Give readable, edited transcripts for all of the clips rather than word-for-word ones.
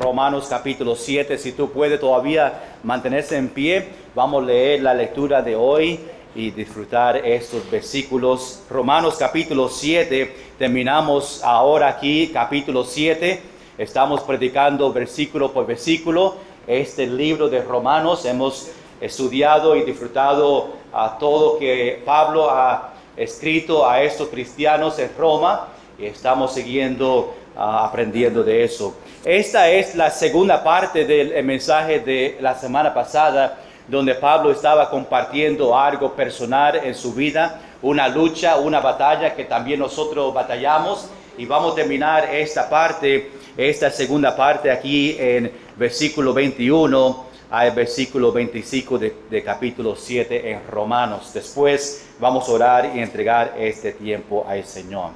Romanos capítulo 7. Si tú puedes todavía mantenerse en pie, vamos a leer la lectura de hoy y disfrutar estos versículos. Romanos capítulo 7, terminamos ahora aquí capítulo 7. Estamos predicando versículo por versículo este libro de Romanos. Hemos estudiado y disfrutado a todo que Pablo ha escrito a estos cristianos en Roma y estamos siguiendo aprendiendo de eso. Esta es la segunda parte del mensaje de la semana pasada, donde Pablo estaba compartiendo algo personal en su vida, una lucha, una batalla que también nosotros batallamos, y vamos a terminar esta segunda parte aquí en versículo 21 al versículo 25 de capítulo 7 en Romanos. Después vamos a orar y entregar este tiempo al Señor.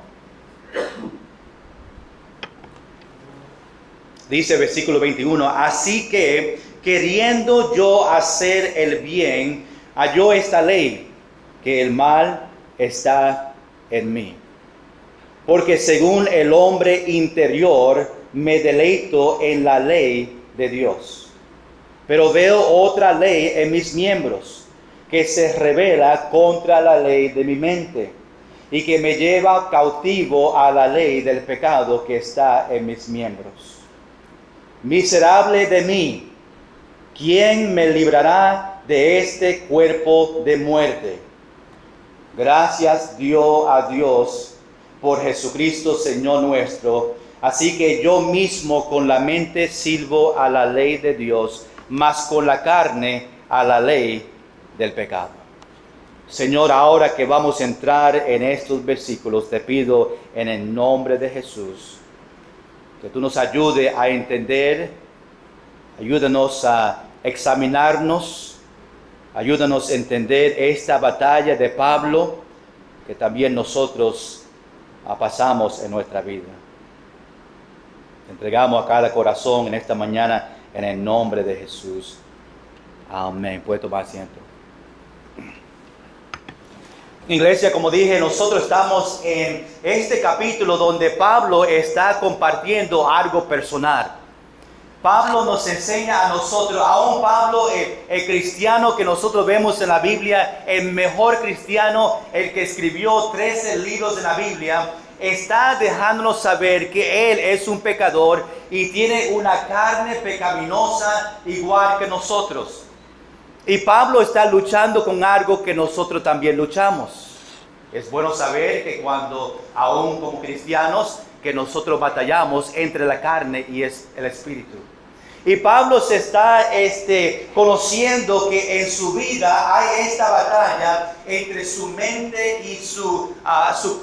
Dice versículo 21, así que queriendo yo hacer el bien, halló esta ley, que el mal está en mí. Porque según el hombre interior me deleito en la ley de Dios. Pero veo otra ley en mis miembros, que se rebela contra la ley de mi mente, y que me lleva cautivo a la ley del pecado que está en mis miembros. Miserable de mí, ¿quién me librará de este cuerpo de muerte? Gracias dio a Dios por Jesucristo Señor nuestro. Así que yo mismo con la mente sirvo a la ley de Dios, mas con la carne a la ley del pecado. Señor, ahora que vamos a entrar en estos versículos, te pido en el nombre de Jesús, que tú nos ayudes a entender, ayúdanos a examinarnos, ayúdanos a entender esta batalla de Pablo que también nosotros pasamos en nuestra vida. Te entregamos a cada corazón en esta mañana en el nombre de Jesús. Amén. Puede tomar asiento. Iglesia, como dije, nosotros estamos en este capítulo donde Pablo está compartiendo algo personal. Pablo nos enseña a nosotros, aún Pablo, el cristiano que nosotros vemos en la Biblia, el mejor cristiano, el que escribió 13 libros de la Biblia, está dejándonos saber que él es un pecador y tiene una carne pecaminosa igual que nosotros. Y Pablo está luchando con algo que nosotros también luchamos. Es bueno saber que cuando, aún como cristianos, que nosotros batallamos entre la carne y el espíritu. Y Pablo se está conociendo que en su vida hay esta batalla entre su mente y su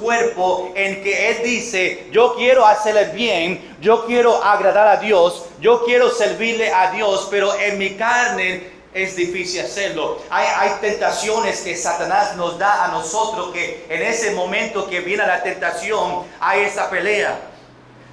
cuerpo, en que él dice, yo quiero hacer el bien, yo quiero agradar a Dios, yo quiero servirle a Dios, pero en mi carne es difícil hacerlo. Hay tentaciones que Satanás nos da a nosotros, que en ese momento que viene la tentación hay esa pelea.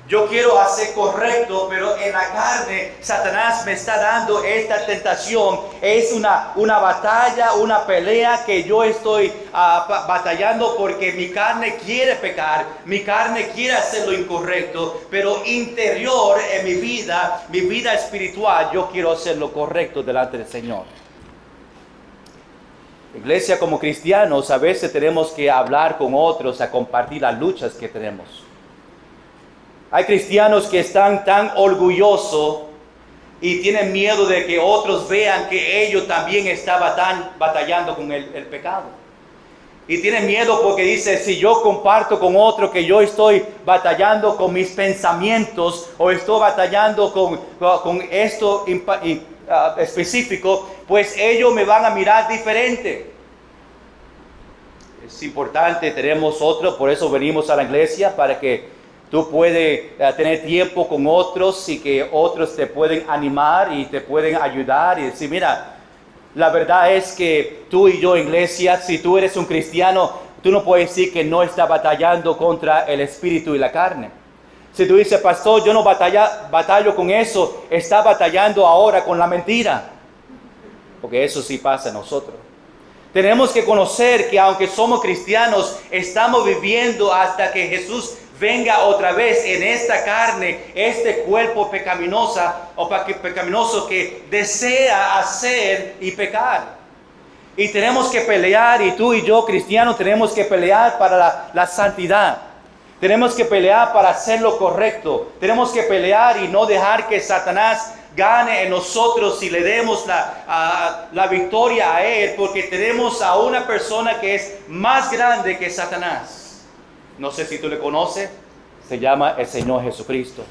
Yo quiero hacer correcto, pero en la carne Satanás me está dando esta tentación. Es una batalla, una pelea que yo estoy batallando porque mi carne quiere pecar, mi carne quiere hacer lo incorrecto, pero interior en mi vida espiritual, yo quiero hacer lo correcto delante del Señor. Iglesia, como cristianos, a veces tenemos que hablar con otros, a compartir las luchas que tenemos. Hay cristianos que están tan orgullosos y tienen miedo de que otros vean que ellos también están batallando con el pecado. Y tienen miedo porque dice, si yo comparto con otro que yo estoy batallando con mis pensamientos o estoy batallando con esto específico, pues ellos me van a mirar diferente. Es importante, tenemos otro, por eso venimos a la iglesia, para que tú puedes tener tiempo con otros y que otros te pueden animar y te pueden ayudar y decir, mira, la verdad es que tú y yo, iglesia, si tú eres un cristiano, tú no puedes decir que no estás batallando contra el espíritu y la carne. Si tú dices, pastor, yo no batallo con eso, está batallando ahora con la mentira. Porque eso sí pasa a nosotros. Tenemos que conocer que aunque somos cristianos, estamos viviendo hasta que Jesús venga otra vez en esta carne, este cuerpo pecaminoso que desea hacer y pecar. Y tenemos que pelear, y tú y yo, cristianos, tenemos que pelear para la santidad. Tenemos que pelear para hacer lo correcto. Tenemos que pelear y no dejar que Satanás gane en nosotros y le demos la victoria a él, porque tenemos a una persona que es más grande que Satanás. No sé si tú le conoces, se llama el Señor Jesucristo.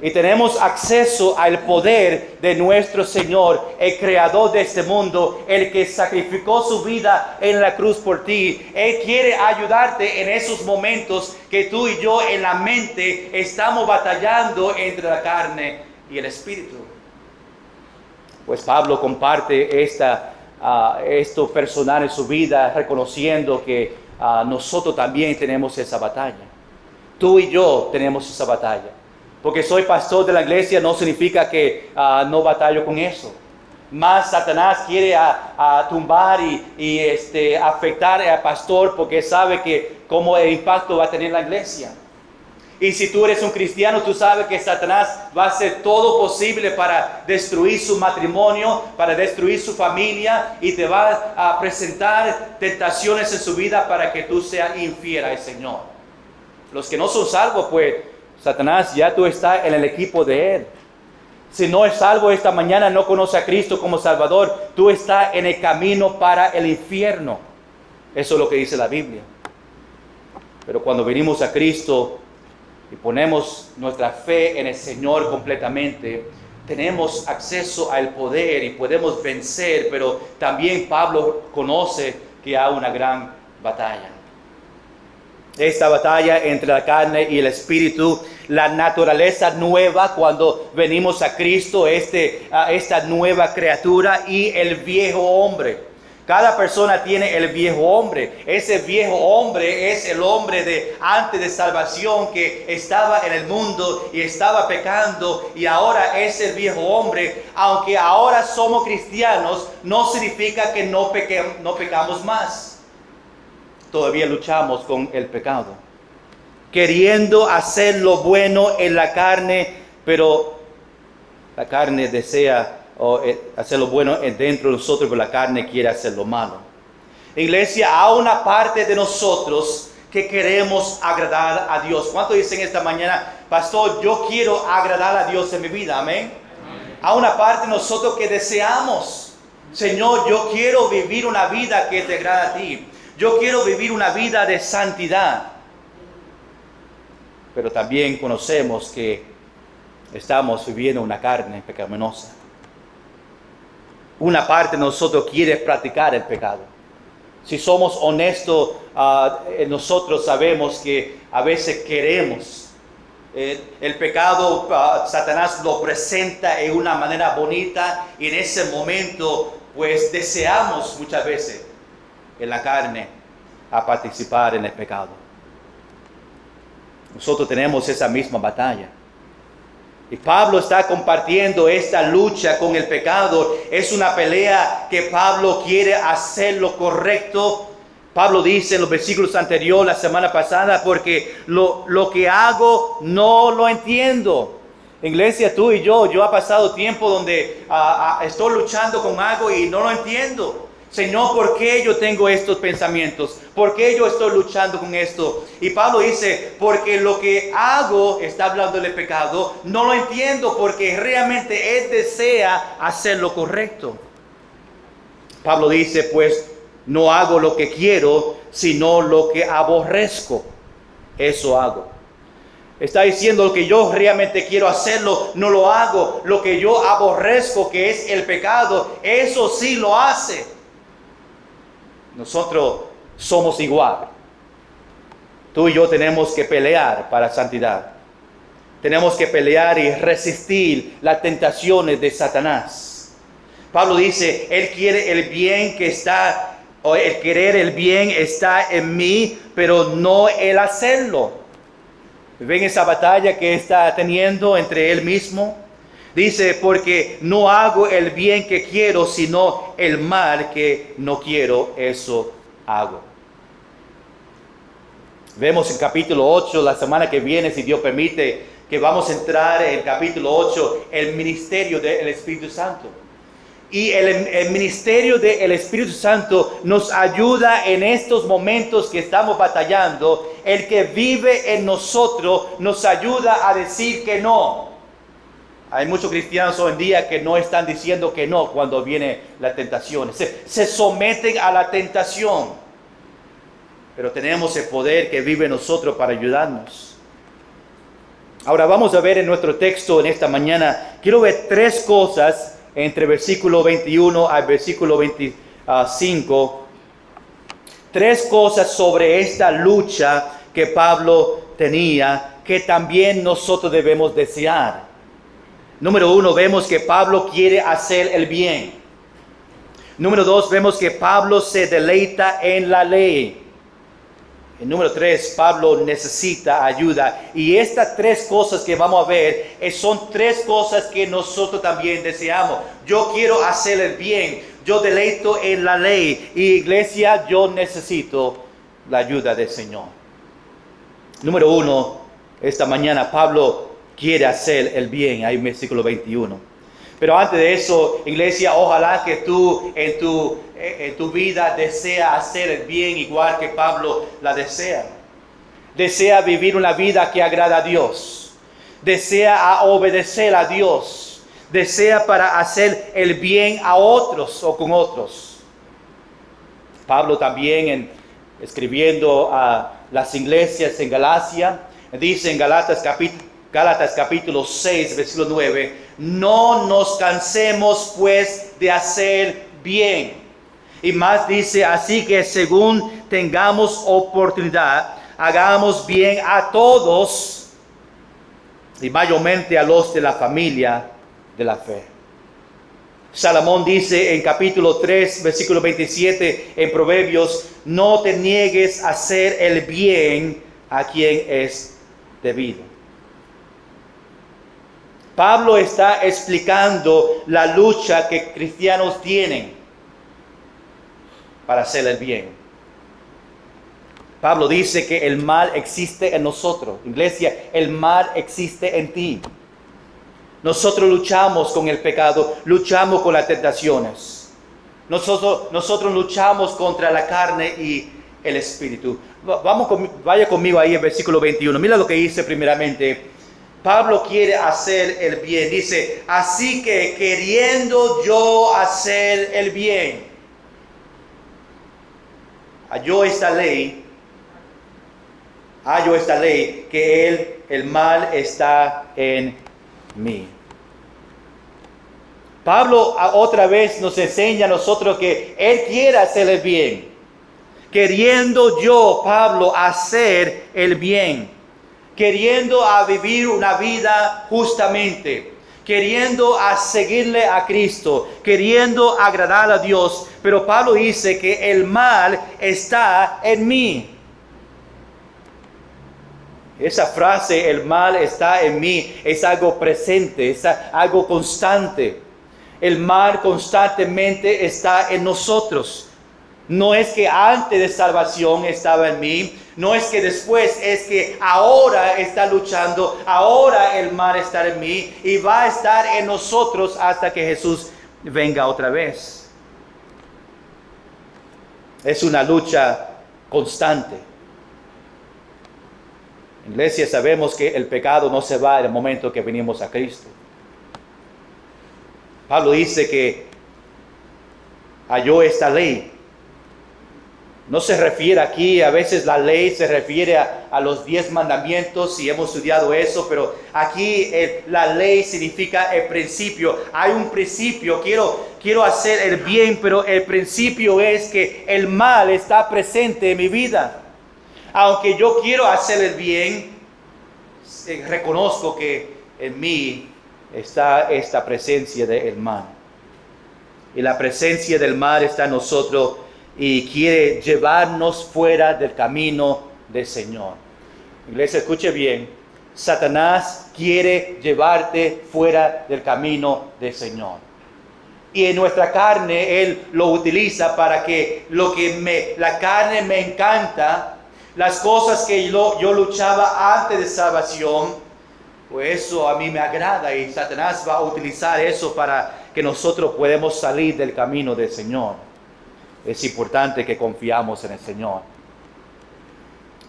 Y tenemos acceso al poder de nuestro Señor, el creador de este mundo, el que sacrificó su vida en la cruz por ti. Él quiere ayudarte en esos momentos que tú y yo en la mente estamos batallando entre la carne y el espíritu. Pues Pablo comparte esto personal en su vida, reconociendo que nosotros también tenemos esa batalla. Tú y yo tenemos esa batalla. Porque soy pastor de la iglesia no significa que no batallo con eso. Más Satanás quiere tumbar y afectar al pastor, porque sabe que cómo el impacto va a tener la iglesia. Y si tú eres un cristiano, tú sabes que Satanás va a hacer todo posible para destruir su matrimonio, para destruir su familia, y te va a presentar tentaciones en su vida para que tú seas infiel al Señor. Los que no son salvos, pues Satanás, ya tú estás en el equipo de él. Si no es salvo esta mañana, no conoce a Cristo como Salvador, tú estás en el camino para el infierno. Eso es lo que dice la Biblia. Pero cuando venimos a Cristo y ponemos nuestra fe en el Señor completamente, tenemos acceso al poder y podemos vencer. Pero también Pablo conoce que hay una gran batalla. Esta batalla entre la carne y el espíritu, la naturaleza nueva cuando venimos a Cristo, esta nueva criatura, y el viejo hombre. Cada persona tiene el viejo hombre. Ese viejo hombre es el hombre de antes de salvación, que estaba en el mundo y estaba pecando, y ahora es el viejo hombre. Aunque ahora somos cristianos, no significa que no pecamos más. Todavía luchamos con el pecado, queriendo hacer lo bueno en la carne, pero la carne desea hacer lo bueno dentro de nosotros, pero la carne quiere hacer lo malo. Iglesia, hay una parte de nosotros que queremos agradar a Dios. ¿Cuántos dicen esta mañana, pastor, yo quiero agradar a Dios en mi vida? Amén. Hay una parte de nosotros que deseamos, Señor, yo quiero vivir una vida que te agrada a ti. Yo quiero vivir una vida de santidad. Pero también conocemos que estamos viviendo una carne pecaminosa. Una parte de nosotros quiere practicar el pecado. Si somos honestos, nosotros sabemos que a veces queremos. El pecado, Satanás lo presenta en una manera bonita, y en ese momento pues deseamos muchas veces en la carne a participar en el pecado. Nosotros tenemos esa misma batalla. Y Pablo está compartiendo esta lucha con el pecado. Es una pelea que Pablo quiere hacer lo correcto. Pablo dice en los versículos anteriores, la semana pasada, porque lo que hago no lo entiendo. Iglesia, tú y yo he pasado tiempo donde estoy luchando con algo y no lo entiendo. Señor, ¿por qué yo tengo estos pensamientos? ¿Por qué yo estoy luchando con esto? Y Pablo dice, porque lo que hago, está hablando del pecado, no lo entiendo, porque realmente él desea hacer lo correcto. Pablo dice, pues no hago lo que quiero, sino lo que aborrezco. Eso hago. Está diciendo, lo que yo realmente quiero hacerlo, no lo hago. Lo que yo aborrezco, que es el pecado, eso sí lo hace. Nosotros somos igual. Tú y yo tenemos que pelear para santidad. Tenemos que pelear y resistir las tentaciones de Satanás. Pablo dice, él quiere el bien el querer el bien está en mí, pero no el hacerlo. ¿Ven esa batalla que está teniendo entre él mismo? Dice, porque no hago el bien que quiero, sino el mal que no quiero, eso hago. Vemos en capítulo 8, la semana que viene, si Dios permite, que vamos a entrar en capítulo 8, el ministerio del Espíritu Santo. Y el ministerio del Espíritu Santo nos ayuda en estos momentos que estamos batallando. El que vive en nosotros nos ayuda a decir que no. Hay muchos cristianos hoy en día que no están diciendo que no cuando viene la tentación. Se someten a la tentación. Pero tenemos el poder que vive en nosotros para ayudarnos. Ahora vamos a ver en nuestro texto en esta mañana. Quiero ver tres cosas entre versículo 21 al versículo 25. Tres cosas sobre esta lucha que Pablo tenía, que también nosotros debemos desear. Número 1, vemos que Pablo quiere hacer el bien. Número 2, vemos que Pablo se deleita en la ley. En número 3, Pablo necesita ayuda. Y estas tres cosas que vamos a ver son tres cosas que nosotros también deseamos. Yo quiero hacer el bien. Yo deleito en la ley. Y iglesia, yo necesito la ayuda del Señor. Número 1, esta mañana Pablo quiere hacer el bien. Ahí en versículo 21. Pero antes de eso, iglesia, ojalá que tú en tu vida desea hacer el bien igual que Pablo la desea. Desea vivir una vida que agrada a Dios. Desea obedecer a Dios. Desea para hacer el bien a otros o con otros. Pablo también escribiendo a las iglesias en Galacia, dice en Gálatas capítulo 6, versículo 9, no nos cansemos pues de hacer bien. Y más dice, así que según tengamos oportunidad, hagamos bien a todos y mayormente a los de la familia de la fe. Salomón dice en capítulo 3, versículo 27 en Proverbios, no te niegues a hacer el bien a quien es debido. Pablo está explicando la lucha que cristianos tienen para hacer el bien. Pablo dice que el mal existe en nosotros. Iglesia, el mal existe en ti. Nosotros luchamos con el pecado, luchamos con las tentaciones. Nosotros luchamos contra la carne y el espíritu. Vaya conmigo ahí en versículo 21. Mira lo que dice primeramente. Pablo quiere hacer el bien. Dice, así que queriendo yo hacer el bien, hallo esta ley que el mal está en mí. Pablo otra vez nos enseña a nosotros que él quiere hacer el bien. Queriendo yo, Pablo, hacer el bien. Queriendo a vivir una vida justamente, queriendo a seguirle a Cristo, queriendo agradar a Dios. Pero Pablo dice que el mal está en mí. Esa frase, el mal está en mí, es algo presente, es algo constante. El mal constantemente está en nosotros. No es que antes de salvación estaba en mí, no es que después, es que ahora está luchando, ahora el mal está en mí y va a estar en nosotros hasta que Jesús venga otra vez. Es una lucha constante. En la iglesia sabemos que el pecado no se va en el momento que venimos a Cristo. Pablo dice que halló esta ley. No se refiere aquí, a veces la ley se refiere a los 10 mandamientos y hemos estudiado eso, pero aquí la ley significa el principio. Hay un principio, quiero hacer el bien, pero el principio es que el mal está presente en mi vida. Aunque yo quiero hacer el bien, reconozco que en mí está esta presencia del mal. Y la presencia del mal está en nosotros y quiere llevarnos fuera del camino del Señor. Iglesia, escuche bien. Satanás quiere llevarte fuera del camino del Señor. Y en nuestra carne Él lo utiliza para que la carne me encanta, las cosas que yo luchaba antes de salvación, pues eso a mí me agrada y Satanás va a utilizar eso para que nosotros podamos salir del camino del Señor. Es importante que confiamos en el Señor.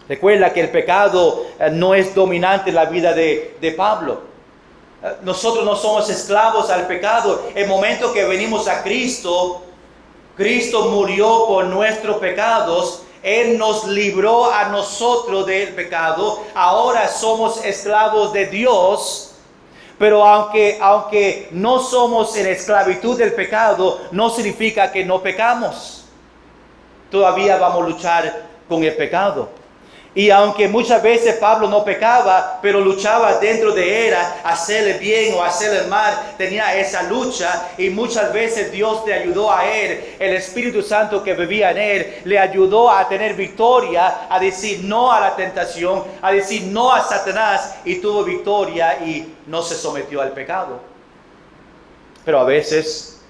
Recuerda que el pecado no es dominante en la vida de Pablo. Nosotros no somos esclavos al pecado. El momento que venimos a Cristo, Cristo murió por nuestros pecados. Él nos libró a nosotros del pecado. Ahora somos esclavos de Dios. Pero aunque no somos en esclavitud del pecado, no significa que no pecamos. Todavía vamos a luchar con el pecado. Y aunque muchas veces Pablo no pecaba, pero luchaba dentro de él, hacerle bien o hacerle mal, tenía esa lucha y muchas veces Dios le ayudó a él. El Espíritu Santo que vivía en él le ayudó a tener victoria, a decir no a la tentación, a decir no a Satanás, y tuvo victoria y no se sometió al pecado. Pero a veces,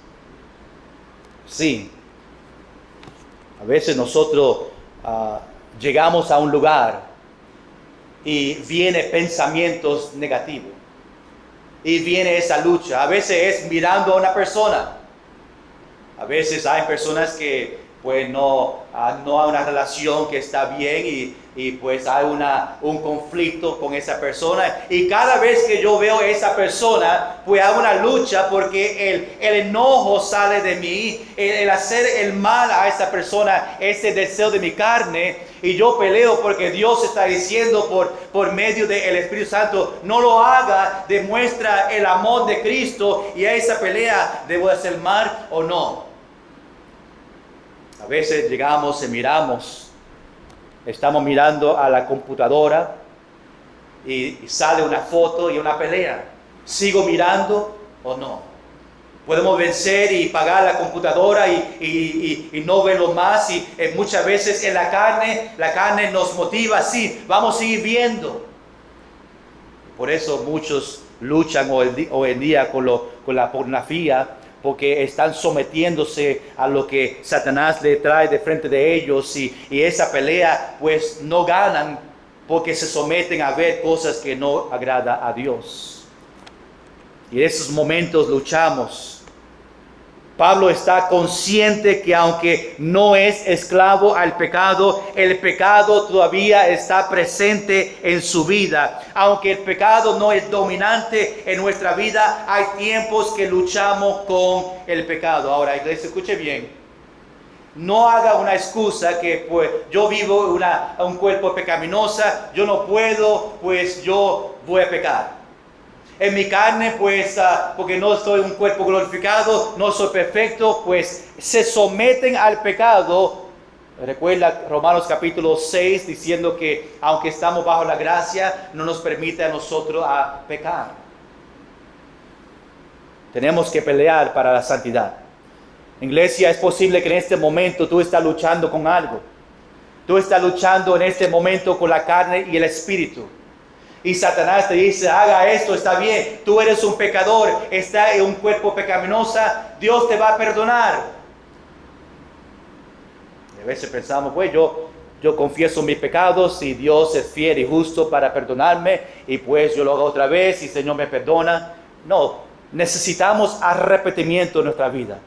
sí, a veces nosotros llegamos a un lugar y vienen pensamientos negativos. Y viene esa lucha. A veces es mirando a una persona. A veces hay personas que pues no hay una relación que está bien y pues hay un conflicto con esa persona. Y cada vez que yo veo a esa persona, pues hay una lucha porque el enojo sale de mí. El hacer el mal a esa persona es el deseo de mi carne. Y yo peleo porque Dios está diciendo por medio del Espíritu Santo, no lo haga, demuestra el amor de Cristo. Y a esa pelea, ¿debo hacer mal o no? A veces llegamos y miramos, estamos mirando a la computadora y sale una foto y una pelea. ¿Sigo mirando o no? Podemos vencer y pagar la computadora y no verlo más. Y muchas veces en la carne nos motiva, sí, vamos a seguir viendo. Por eso muchos luchan hoy en día con la pornografía, porque están sometiéndose a lo que Satanás le trae de frente de ellos. Y esa pelea pues no ganan porque se someten a ver cosas que no agrada a Dios. Y en esos momentos luchamos. Pablo está consciente que aunque no es esclavo al pecado, el pecado todavía está presente en su vida. Aunque el pecado no es dominante en nuestra vida, hay tiempos que luchamos con el pecado. Ahora, iglesia, escuche bien. No haga una excusa que pues yo vivo un cuerpo pecaminoso, yo no puedo, pues yo voy a pecar. En mi carne, pues, porque no estoy un cuerpo glorificado, no soy perfecto, pues se someten al pecado. Recuerda Romanos capítulo 6 diciendo que aunque estamos bajo la gracia, no nos permite a nosotros a pecar. Tenemos que pelear para la santidad. Iglesia, es posible que en este momento tú estás luchando con algo. Tú estás luchando en este momento con la carne y el espíritu. Y Satanás te dice, haga esto, está bien, tú eres un pecador, está en un cuerpo pecaminoso, Dios te va a perdonar. Y a veces pensamos, pues yo confieso mis pecados y Dios es fiel y justo para perdonarme y pues yo lo hago otra vez y el Señor me perdona. No, necesitamos arrepentimiento en nuestra vida.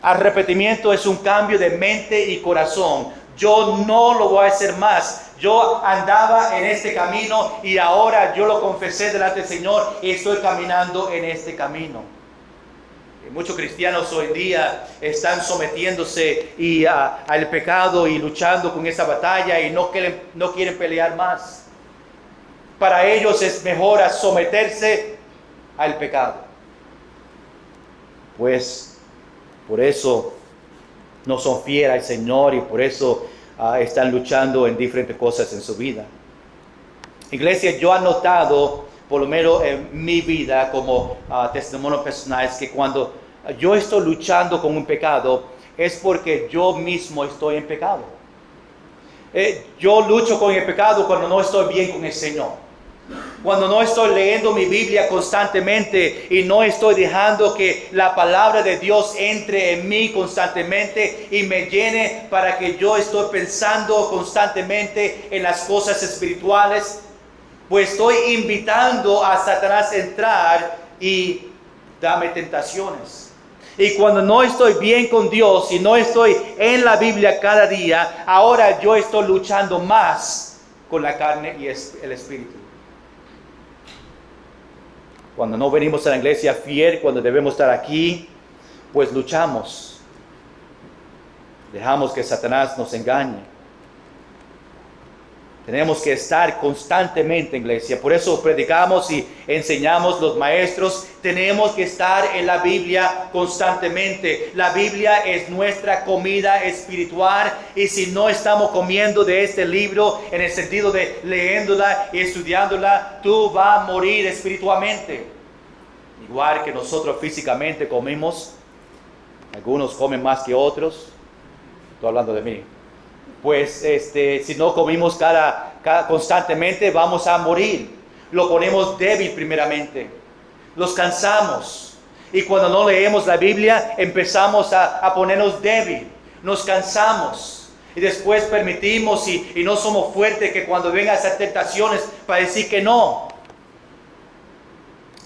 Arrepentimiento es un cambio de mente y corazón. Yo no lo voy a hacer más. Yo andaba en este camino y ahora yo lo confesé delante del Señor y estoy caminando en este camino. Y muchos cristianos hoy en día están sometiéndose al pecado y luchando con esa batalla y no quieren pelear más. Para ellos es mejor someterse al pecado. Pues por eso no son fieles al Señor y por eso están luchando en diferentes cosas en su vida. Iglesia, yo he notado, por lo menos en mi vida como testimonio personal, es que cuando yo estoy luchando con un pecado, es porque yo mismo estoy en pecado. Yo lucho con el pecado cuando no estoy bien con el Señor. Cuando no estoy leyendo mi Biblia constantemente y no estoy dejando que la palabra de Dios entre en mí constantemente y me llene para que yo estoy pensando constantemente en las cosas espirituales, pues estoy invitando a Satanás a entrar y darme tentaciones. Y cuando no estoy bien con Dios y no estoy en la Biblia cada día, ahora yo estoy luchando más con la carne y el espíritu. Cuando no venimos a la iglesia fiel, cuando debemos estar aquí, pues luchamos. Dejamos que Satanás nos engañe. Tenemos que estar constantemente en iglesia. Por eso predicamos y enseñamos los maestros. Tenemos que estar en la Biblia constantemente. La Biblia es nuestra comida espiritual. Y si no estamos comiendo de este libro, en el sentido de leyéndola y estudiándola, tú vas a morir espiritualmente. Igual que nosotros físicamente comemos. Algunos comen más que otros. Estoy hablando de mí. Pues si no comimos constantemente, vamos a morir. Lo ponemos débil primeramente. Los cansamos. Y cuando no leemos la Biblia, empezamos a ponernos débil. Nos cansamos. Y después permitimos y no somos fuertes que cuando vengan esas tentaciones para decir que no.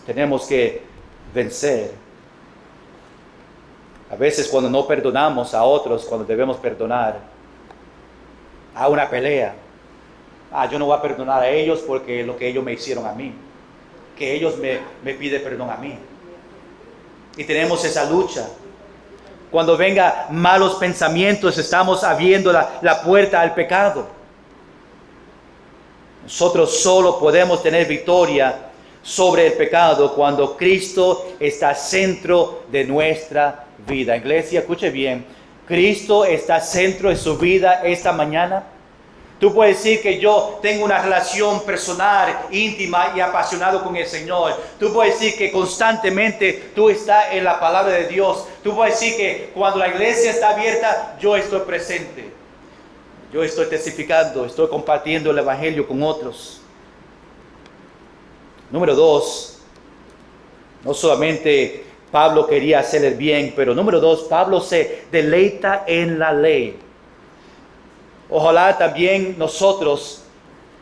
Tenemos que vencer. A veces cuando no perdonamos a otros, cuando debemos perdonar, a una pelea. Yo no voy a perdonar a ellos porque lo que ellos me hicieron a mí. Que ellos me piden perdón a mí. Y tenemos esa lucha. Cuando venga malos pensamientos, estamos abriendo la puerta al pecado. Nosotros solo podemos tener victoria sobre el pecado cuando Cristo está centro de nuestra vida. Iglesia, escuche bien. Cristo está centro de su vida esta mañana. Tú puedes decir que yo tengo una relación personal, íntima y apasionada con el Señor. Tú puedes decir que constantemente tú estás en la palabra de Dios. Tú puedes decir que cuando la iglesia está abierta, yo estoy presente. Yo estoy testificando, estoy compartiendo el evangelio con otros. Número 2, no solamente Pablo quería hacer el bien, pero número 2, Pablo se deleita en la ley. Ojalá también nosotros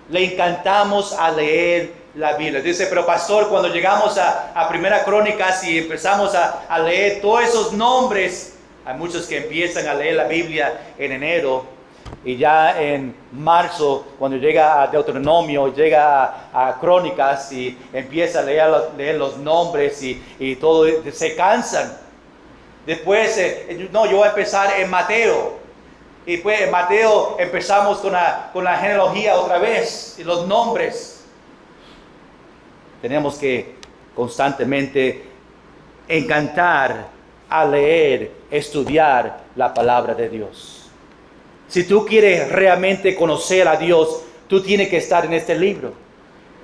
le encantamos a leer la Biblia. Dice, pero pastor, cuando llegamos a Primera Crónicas y empezamos a leer todos esos nombres, hay muchos que empiezan a leer la Biblia en enero. Y ya en marzo, cuando llega a Deuteronomio, llega a Crónicas y empieza a leer los nombres y todo, se cansan. Después, yo voy a empezar en Mateo. Y pues en Mateo empezamos con la genealogía otra vez y los nombres. Tenemos que constantemente encantar a leer, estudiar la palabra de Dios. Si tú quieres realmente conocer a Dios, tú tienes que estar en este libro.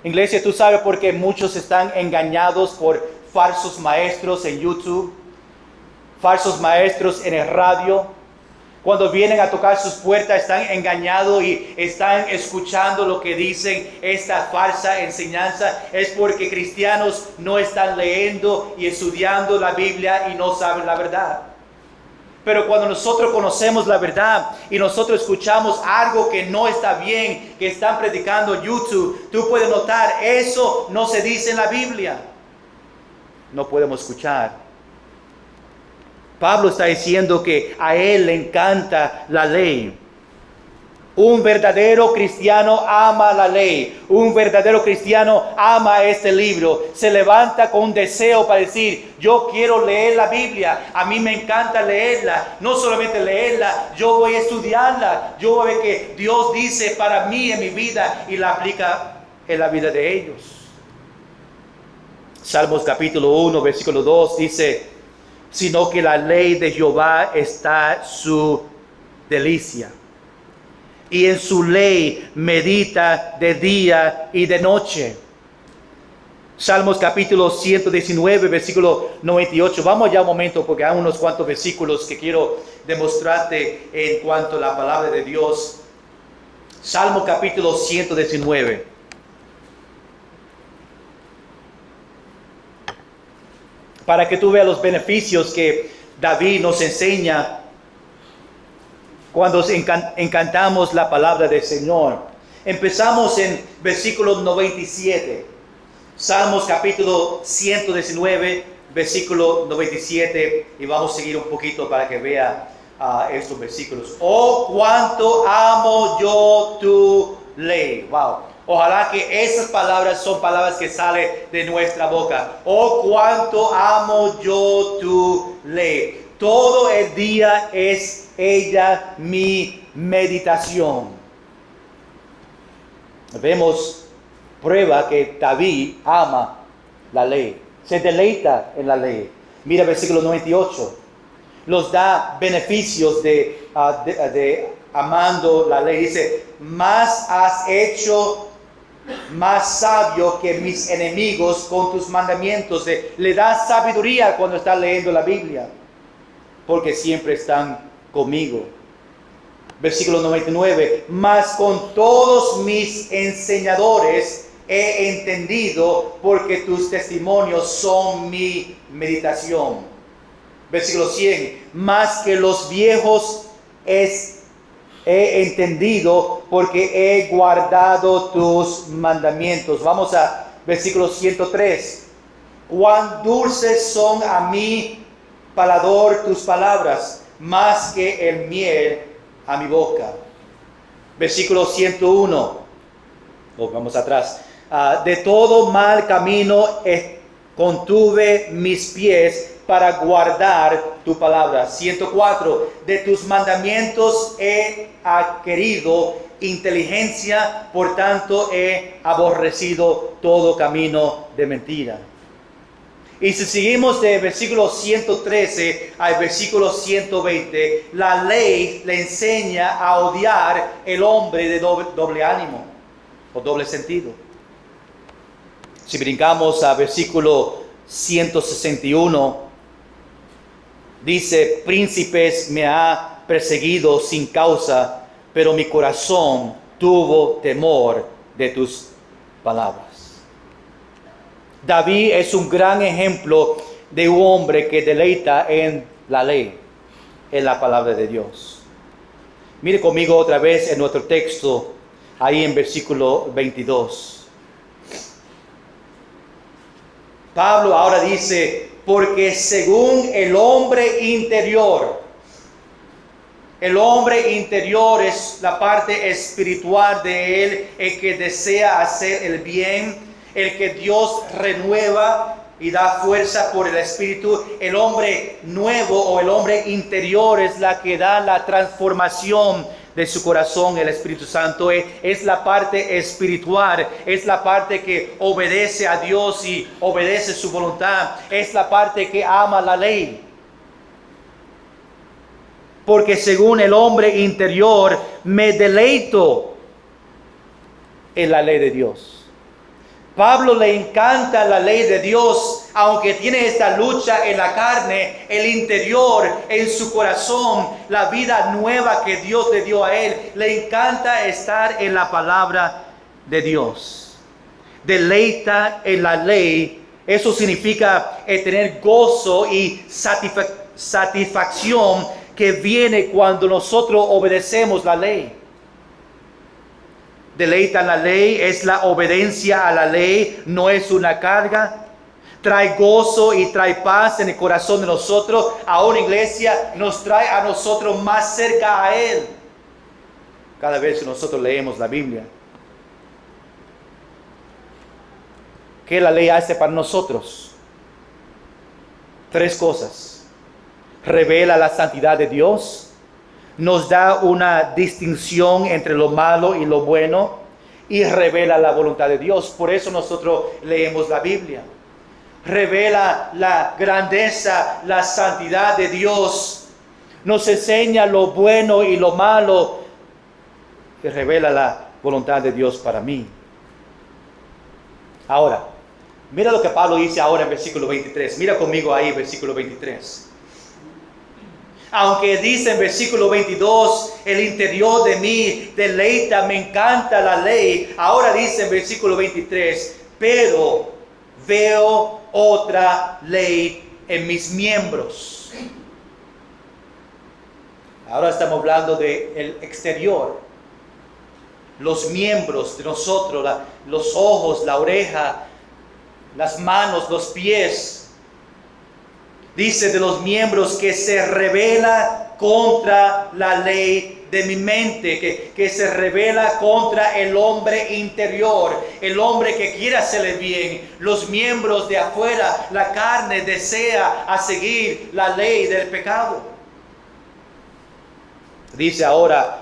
Iglesia, tú sabes por qué muchos están engañados por falsos maestros en YouTube, falsos maestros en el radio. Cuando vienen a tocar sus puertas están engañados y están escuchando lo que dicen esta falsa enseñanza. Es porque cristianos no están leyendo y estudiando la Biblia y no saben la verdad. Pero cuando nosotros conocemos la verdad y nosotros escuchamos algo que no está bien, que están predicando en YouTube, tú puedes notar, eso no se dice en la Biblia. No podemos escuchar. Pablo está diciendo que a él le encanta la ley. Un verdadero cristiano ama la ley. Un verdadero cristiano ama este libro. Se levanta con un deseo para decir, yo quiero leer la Biblia. A mí me encanta leerla. No solamente leerla, yo voy a estudiarla. Yo voy a ver que Dios dice para mí en mi vida y la aplica en la vida de ellos. Salmos capítulo 1, versículo 2 dice, sino que la ley de Jehová está su delicia. Y en su ley medita de día y de noche. Salmos capítulo 119, versículo 98. Vamos ya un momento porque hay unos cuantos versículos que quiero demostrarte en cuanto a la palabra de Dios. Salmo capítulo 119. para que tú veas los beneficios que David nos enseña cuando encantamos la palabra del Señor. Empezamos en versículo 97. Salmos capítulo 119, versículo 97. Y vamos a seguir un poquito para que vea estos versículos. Oh, cuánto amo yo tu ley. Wow. Ojalá que esas palabras son palabras que salen de nuestra boca. Oh, cuánto amo yo tu ley. Todo el día es ella mi meditación. Vemos prueba que David ama la ley. Se deleita en la ley. Mira versículo 98. Los da beneficios de amando la ley. Dice, más has hecho más sabio que mis enemigos con tus mandamientos. Le da sabiduría cuando está leyendo la Biblia, porque siempre están conmigo. Versículo 99. Mas con todos mis enseñadores he entendido, porque tus testimonios son mi meditación. Versículo 100. Más que los viejos he entendido, porque he guardado tus mandamientos. Vamos a versículo 103. Cuán dulces son a mi paladar tus palabras, más que el miel a mi boca. Versículo 101. Vamos atrás. De todo mal camino contuve mis pies para guardar tu palabra. 104. De tus mandamientos he adquirido inteligencia, por tanto he aborrecido todo camino de mentira. Y si seguimos de versículo 113 al versículo 120, la ley le enseña a odiar el hombre de doble ánimo o doble sentido. Si brincamos a versículo 161, dice, príncipes me ha perseguido sin causa, pero mi corazón tuvo temor de tus palabras. David es un gran ejemplo de un hombre que deleita en la ley, en la palabra de Dios. Mire conmigo otra vez en nuestro texto, ahí en versículo 22. Pablo ahora dice, porque según el hombre interior es la parte espiritual de él, el que desea hacer el bien, el que Dios renueva y da fuerza por el Espíritu. El hombre nuevo o el hombre interior es la que da la transformación de su corazón. El Espíritu Santo es la parte espiritual, es la parte que obedece a Dios y obedece su voluntad, es la parte que ama la ley. Porque según el hombre interior me deleito en la ley de Dios. Pablo le encanta la ley de Dios, aunque tiene esta lucha en la carne, el interior, en su corazón, la vida nueva que Dios le dio a él. Le encanta estar en la palabra de Dios. Deleita en la ley, eso significa tener gozo y satisfacción que viene cuando nosotros obedecemos la ley. Deleita en la ley, es la obediencia a la ley, no es una carga. Trae gozo y trae paz en el corazón de nosotros. Aún iglesia nos trae a nosotros más cerca a Él cada vez que nosotros leemos la Biblia. ¿Qué la ley hace para nosotros? 3 cosas. Revela la santidad de Dios. Nos da una distinción entre lo malo y lo bueno, y revela la voluntad de Dios. Por eso nosotros leemos la Biblia. Revela la grandeza, la santidad de Dios. Nos enseña lo bueno y lo malo, que revela la voluntad de Dios para mí. Ahora, mira lo que Pablo dice ahora en versículo 23. Mira conmigo ahí, versículo 23. Aunque dice en versículo 22, el interior de mí deleita, me encanta la ley. Ahora dice en versículo 23, pero veo otra ley en mis miembros. Ahora estamos hablando del exterior. Los miembros de nosotros, los ojos, la oreja, las manos, los pies. Dice de los miembros que se rebela contra la ley de mi mente, que se rebela contra el hombre interior, el hombre que quiere hacerle bien. Los miembros de afuera, la carne desea a seguir la ley del pecado. Dice ahora,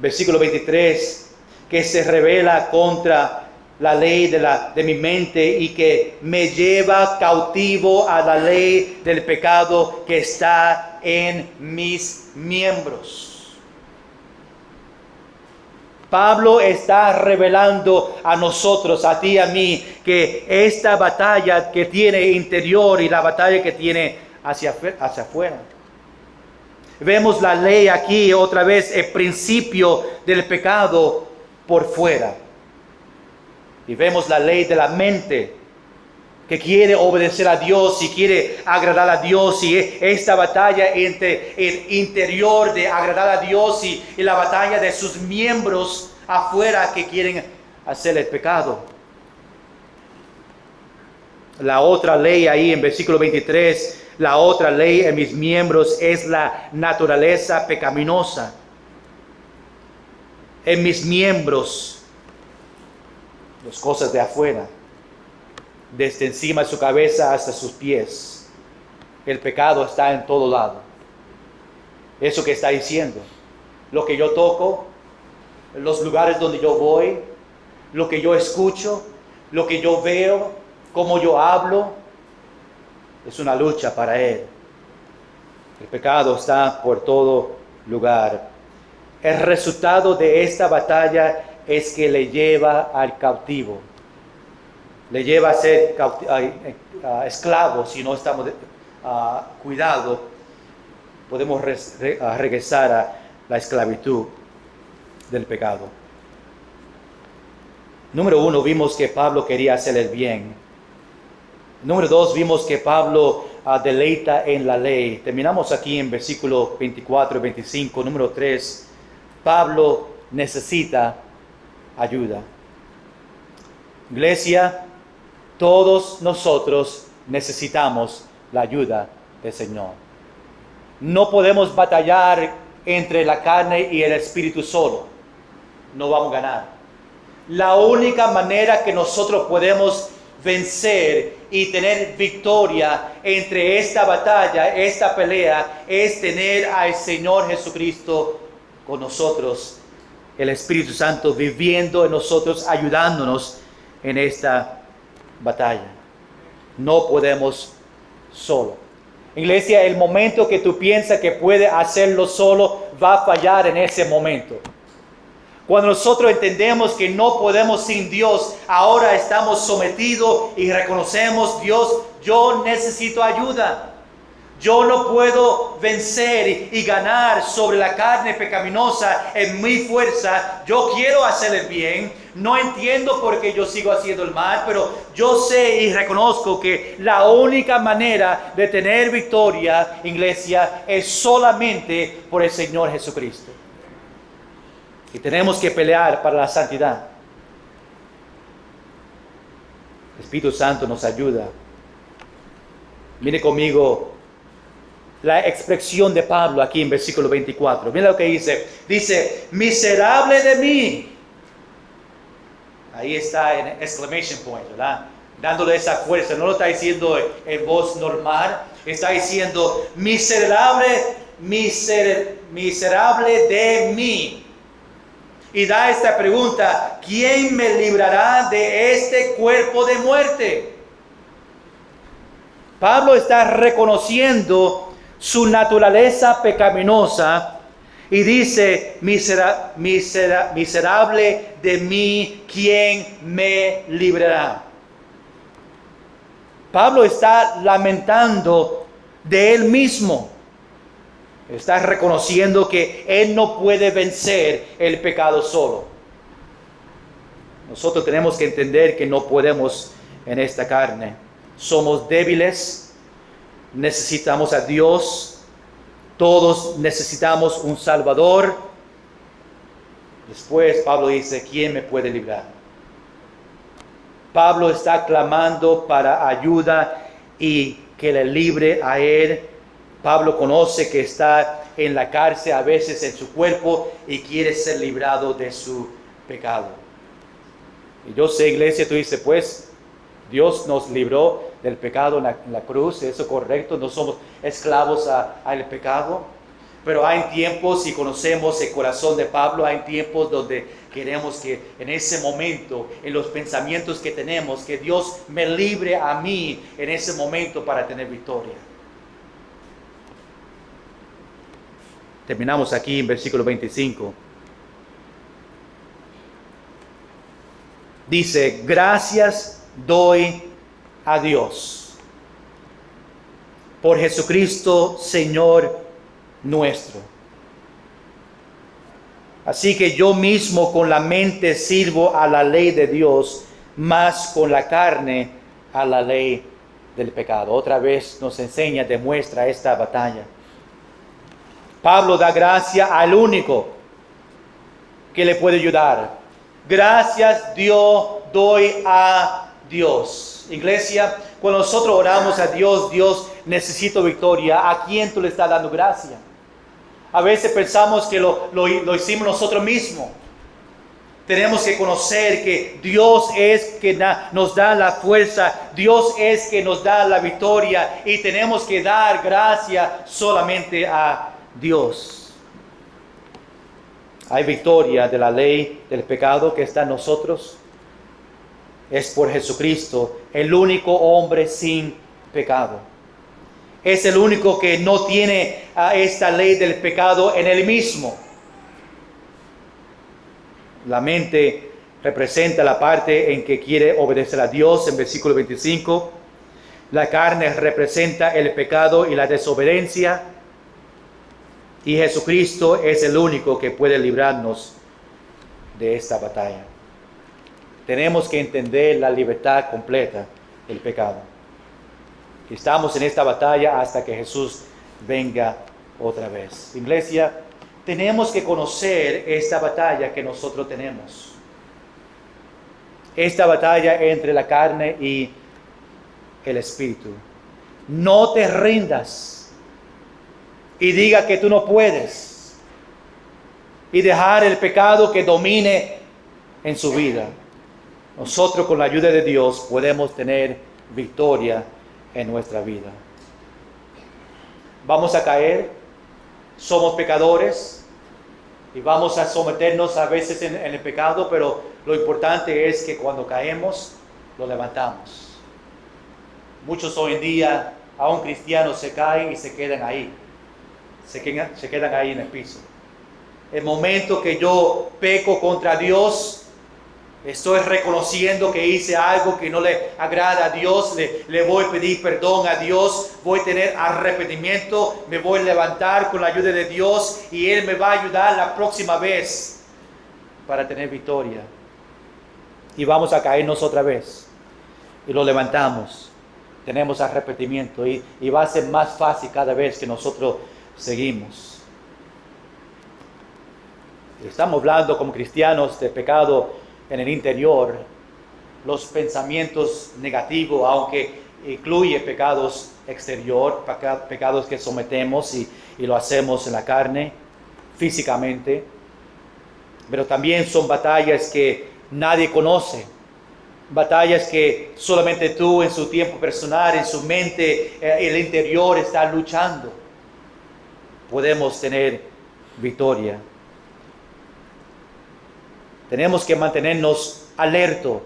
versículo 23, que se rebela contra la ley de mi mente y que me lleva cautivo a la ley del pecado que está en mis miembros. Pablo está revelando a nosotros, a ti y a mí, que esta batalla que tiene interior y la batalla que tiene hacia afuera. Vemos la ley aquí otra vez, el principio del pecado por fuera. Y vemos la ley de la mente que quiere obedecer a Dios y quiere agradar a Dios. Y esta batalla entre el interior de agradar a Dios y la batalla de sus miembros afuera que quieren hacer el pecado. La otra ley ahí en versículo 23, la otra ley en mis miembros es la naturaleza pecaminosa. En mis miembros, las cosas de afuera, desde encima de su cabeza hasta sus pies. El pecado está en todo lado. Eso que está diciendo. Lo que yo toco, los lugares donde yo voy, lo que yo escucho, lo que yo veo, cómo yo hablo, es una lucha para él. El pecado está por todo lugar. El resultado de esta batalla es que le lleva al cautivo. Le lleva a ser esclavo. Si no estamos cuidados, podemos regresar a la esclavitud del pecado. Número 1, vimos que Pablo quería hacer el bien. Número 2, vimos que Pablo deleita en la ley. Terminamos aquí en versículo 24 y 25. Número 3, Pablo necesita ayuda. Iglesia, todos nosotros necesitamos la ayuda del Señor. No podemos batallar entre la carne y el espíritu solo. No vamos a ganar. La única manera que nosotros podemos vencer y tener victoria entre esta batalla, esta pelea, es tener al Señor Jesucristo con nosotros, el Espíritu Santo viviendo en nosotros, ayudándonos en esta batalla. No podemos solo. Iglesia, el momento que tú piensas que puedes hacerlo solo, va a fallar en ese momento. Cuando nosotros entendemos que no podemos sin Dios, ahora estamos sometidos y reconocemos, Dios, yo necesito ayuda. Yo no puedo vencer y ganar sobre la carne pecaminosa en mi fuerza. Yo quiero hacer el bien. No entiendo por qué yo sigo haciendo el mal, pero yo sé y reconozco que la única manera de tener victoria, iglesia, es solamente por el Señor Jesucristo. Y tenemos que pelear para la santidad. El Espíritu Santo nos ayuda. Mire conmigo la expresión de Pablo aquí en versículo 24. Mira lo que dice. Dice, miserable de mí. Ahí está en exclamation point, ¿verdad? Dándole esa fuerza. No lo está diciendo en voz normal. Está diciendo, miserable de mí. Y da esta pregunta, ¿quién me librará de este cuerpo de muerte? Pablo está reconociendo su naturaleza pecaminosa y dice, miserable de mí, ¿quién me librará? Pablo está lamentando de él mismo. Está reconociendo que él no puede vencer el pecado solo. Nosotros tenemos que entender que no podemos en esta carne. Somos débiles, necesitamos a Dios, todos necesitamos un Salvador. Después Pablo dice, ¿quién me puede librar? Pablo está clamando para ayuda y que le libre a él. Pablo conoce que está en la cárcel a veces en su cuerpo y quiere ser librado de su pecado. Y yo sé, iglesia, tú dices, pues Dios nos libró del pecado en la cruz, eso es correcto, no somos esclavos al pecado. Pero hay tiempos, y conocemos el corazón de Pablo, hay tiempos donde queremos que en ese momento, en los pensamientos que tenemos, que Dios me libre a mí en ese momento para tener victoria. Terminamos aquí en versículo 25. Dice, gracias doy a Dios por Jesucristo, Señor nuestro. Así que yo mismo con la mente sirvo a la ley de Dios, más con la carne a la ley del pecado. Otra vez nos enseña, demuestra esta batalla. Pablo da gracia al único que le puede ayudar. Gracias doy a Dios. Iglesia, cuando nosotros oramos a Dios, Dios, necesito victoria. ¿A quién tú le estás dando gracia? A veces pensamos que lo hicimos nosotros mismos. Tenemos que conocer que Dios es que nos da la fuerza, Dios es que nos da la victoria y tenemos que dar gracia solamente a Dios. Hay victoria de la ley del pecado que está en nosotros. Es por Jesucristo, el único hombre sin pecado. Es el único que no tiene esta ley del pecado en él mismo. La mente representa la parte en que quiere obedecer a Dios en versículo 25. La carne representa el pecado y la desobediencia. Y Jesucristo es el único que puede librarnos de esta batalla. Tenemos que entender la libertad completa del pecado. Estamos en esta batalla hasta que Jesús venga otra vez. Iglesia, tenemos que conocer esta batalla que nosotros tenemos. Esta batalla entre la carne y el espíritu. No te rindas y diga que tú no puedes y dejar el pecado que domine en su vida. Nosotros con la ayuda de Dios podemos tener victoria en nuestra vida. Vamos a caer, somos pecadores y vamos a someternos a veces en el pecado, pero lo importante es que cuando caemos, lo levantamos. Muchos hoy en día, aún cristianos, se caen y se quedan ahí. Se quedan ahí en el piso. El momento que yo peco contra Dios, estoy reconociendo que hice algo que no le agrada a Dios, le voy a pedir perdón a Dios, voy a tener arrepentimiento, me voy a levantar con la ayuda de Dios y Él me va a ayudar la próxima vez para tener victoria. Y vamos a caernos otra vez y lo levantamos, tenemos arrepentimiento y va a ser más fácil cada vez que nosotros seguimos. Estamos hablando como cristianos de pecado en el interior, los pensamientos negativos, aunque incluye pecados exterior, pecados que sometemos y lo hacemos en la carne, físicamente, pero también son batallas que nadie conoce, batallas que solamente tú en su tiempo personal, en su mente, el interior está luchando. Podemos tener victoria. Tenemos que mantenernos alertos,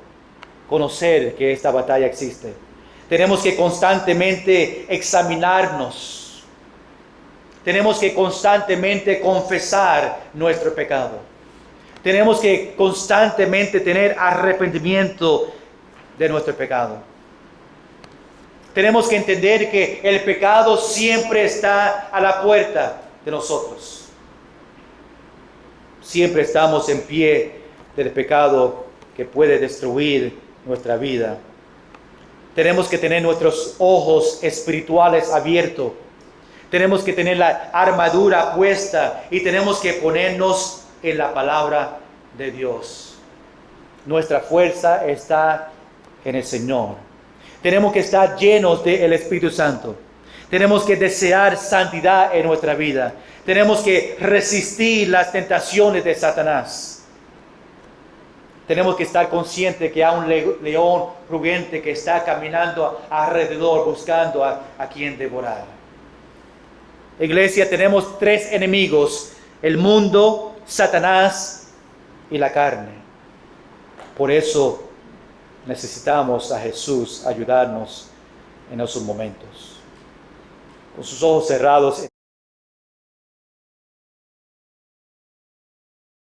conocer que esta batalla existe. Tenemos que constantemente examinarnos. Tenemos que constantemente confesar nuestro pecado. Tenemos que constantemente tener arrepentimiento de nuestro pecado. Tenemos que entender que el pecado siempre está a la puerta de nosotros. Siempre estamos en pie del pecado que puede destruir nuestra vida. Tenemos que tener nuestros ojos espirituales abiertos. Tenemos que tener la armadura puesta y tenemos que ponernos en la palabra de Dios. Nuestra fuerza está en el Señor. Tenemos que estar llenos del Espíritu Santo. Tenemos que desear santidad en nuestra vida. Tenemos que resistir las tentaciones de Satanás. Tenemos que estar conscientes que hay un león rugiente que está caminando alrededor buscando a quien devorar. Iglesia, tenemos tres enemigos: el mundo, Satanás y la carne. Por eso necesitamos a Jesús ayudarnos en esos momentos. Con sus ojos cerrados.